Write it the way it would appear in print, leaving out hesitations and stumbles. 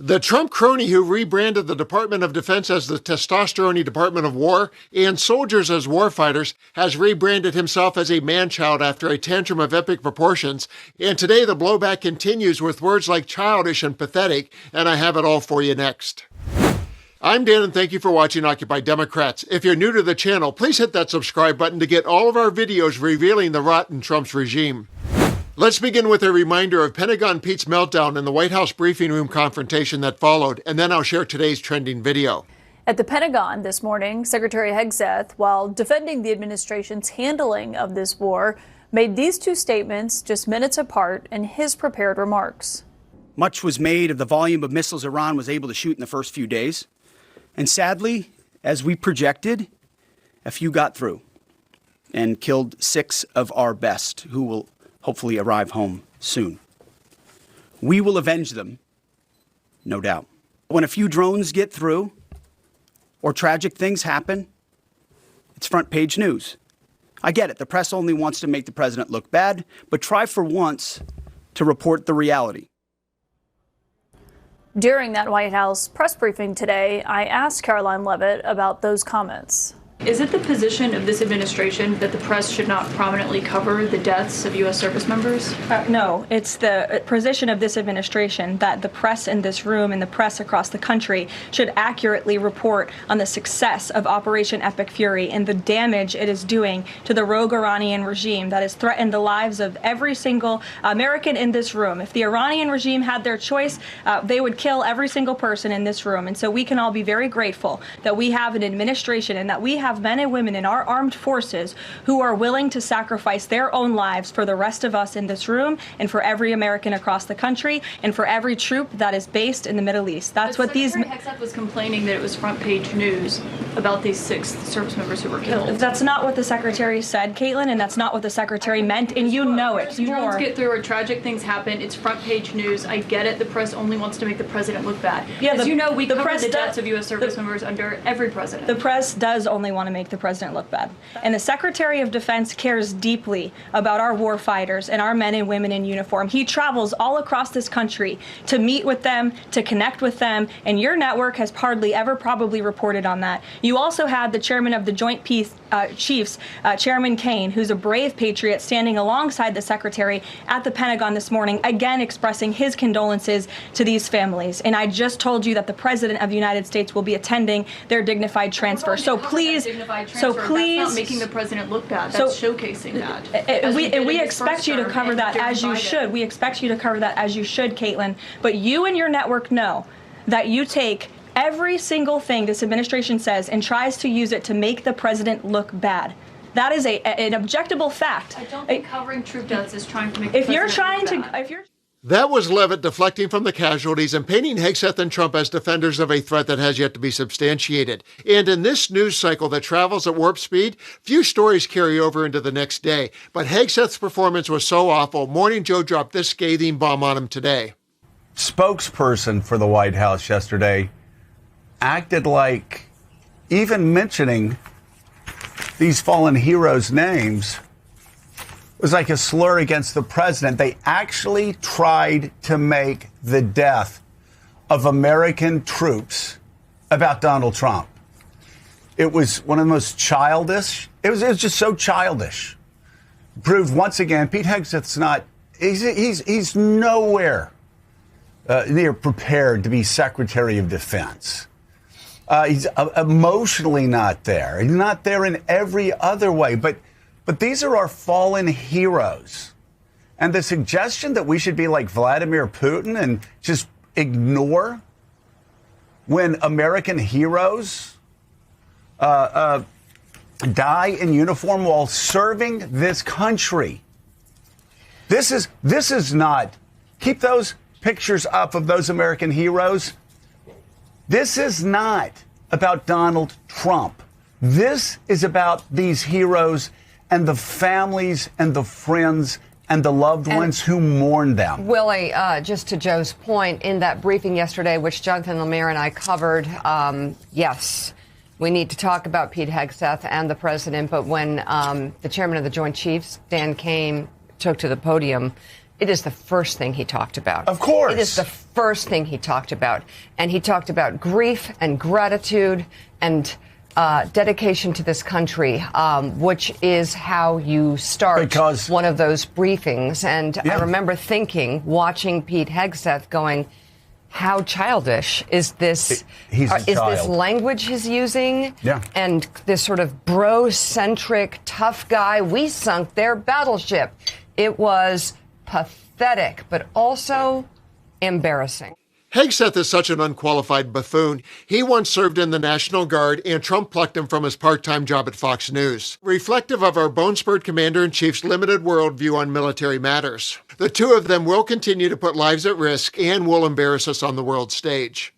The Trump crony who rebranded the Department of Defense as the testosterone Department of War and soldiers as warfighters has rebranded himself as a man-child after a tantrum of epic proportions, and today the blowback continues with words like childish and pathetic, and I have it all for you next. I'm Dan, and thank you for watching Occupy Democrats. If you're new to the channel, please hit that subscribe button to get all of our videos revealing the rot in Trump's regime. Let's begin with a reminder of Pentagon Pete's meltdown and the White House briefing room confrontation that followed, and then I'll share today's trending video. At the Pentagon this morning, Secretary Hegseth, while defending the administration's handling of this war, made these two statements just minutes apart in his prepared remarks. Much was made of the volume of missiles Iran was able to shoot in the first few days. And sadly, as we projected, a few got through and killed 6 of our best, who will hopefully arrive home soon. We will avenge them, no doubt. When a few drones get through or tragic things happen, it's front page news. I get it. The press only wants to make the president look bad, but try for once to report the reality. During that White House press briefing today, I asked Caroline Leavitt about those comments. Is it the position of this administration that the press should not prominently cover the deaths of U.S. service members? No, it's the position of this administration that the press in this room and the press across the country should accurately report on the success of Operation Epic Fury and the damage it is doing to the rogue Iranian regime that has threatened the lives of every single American in this room. If the Iranian regime had their choice, they would kill every single person in this room. And so we can all be very grateful that we have an administration and that we have men and women in our armed forces who are willing to sacrifice their own lives for the rest of us in this room and for every American across the country and for every troop that is based in the Middle East. That's what these... Hegseth was complaining that it was front page news about these 6 service members who were killed. That's not what the Secretary said, Caitlin, and that's not what the Secretary meant, and you know it. Drones get through or tragic things happen, it's front page news. I get it, the press only wants to make the president look bad. Yeah, as you know, we cover the deaths of U.S. service members under every president. The press does only want to make the president look bad. And the Secretary of Defense cares deeply about our war fighters and our men and women in uniform. He travels all across this country to meet with them, to connect with them, and your network has hardly ever probably reported on that. You also had the chairman of the Joint Chiefs, Chairman Kane, who's a brave patriot, standing alongside the Secretary at the Pentagon this morning, again expressing his condolences to these families. And I just told you that the President of the United States will be attending their dignified transfer. So please, that's not making the president look bad. That's showcasing that. We expect you to cover that as you should. We expect you to cover that as you should, Caitlin. But you and your network know that you take every single thing this administration says and tries to use it to make the president look bad. That is an objectable fact. I don't think covering troop deaths is trying to make the president look bad. That was Leavitt deflecting from the casualties and painting Hegseth and Trump as defenders of a threat that has yet to be substantiated. And in this news cycle that travels at warp speed, few stories carry over into the next day. But Hegseth's performance was so awful, Morning Joe dropped this scathing bomb on him today. Spokesperson for the White House yesterday acted like even mentioning these fallen heroes' names was like a slur against the president. They actually tried to make the death of American troops about Donald Trump. It was one of the most childish. It was just so childish. Proved once again, Pete Hegseth's not, he's nowhere near prepared to be Secretary of Defense. He's emotionally not there. He's not there in every other way. But these are our fallen heroes. And the suggestion that we should be like Vladimir Putin and just ignore when American heroes die in uniform while serving this country. This is not, keep those pictures up of those American heroes. This is not about Donald Trump. This is about these heroes and the families and the friends and the loved ones who mourn them. Willie, just to Joe's point, in that briefing yesterday, which Jonathan Lemire and I covered, yes, we need to talk about Pete Hegseth and the president. But when the chairman of the Joint Chiefs, Dan Kane, took to the podium It is the first thing he talked about. Of course. It is the first thing he talked about. And he talked about grief and gratitude and dedication to this country, which is how you start one of those briefings. And I remember thinking, watching Pete Hegseth, going, how childish is this? He's a is child. this language he's using? Yeah. And this sort of bro-centric, tough guy, we sunk their battleship. It was pathetic, but also embarrassing. Hegseth is such an unqualified buffoon. He once served in the National Guard, and Trump plucked him from his part-time job at Fox News. Reflective of our bone-spurred commander-in-chief's limited worldview on military matters. The two of them will continue to put lives at risk and will embarrass us on the world stage.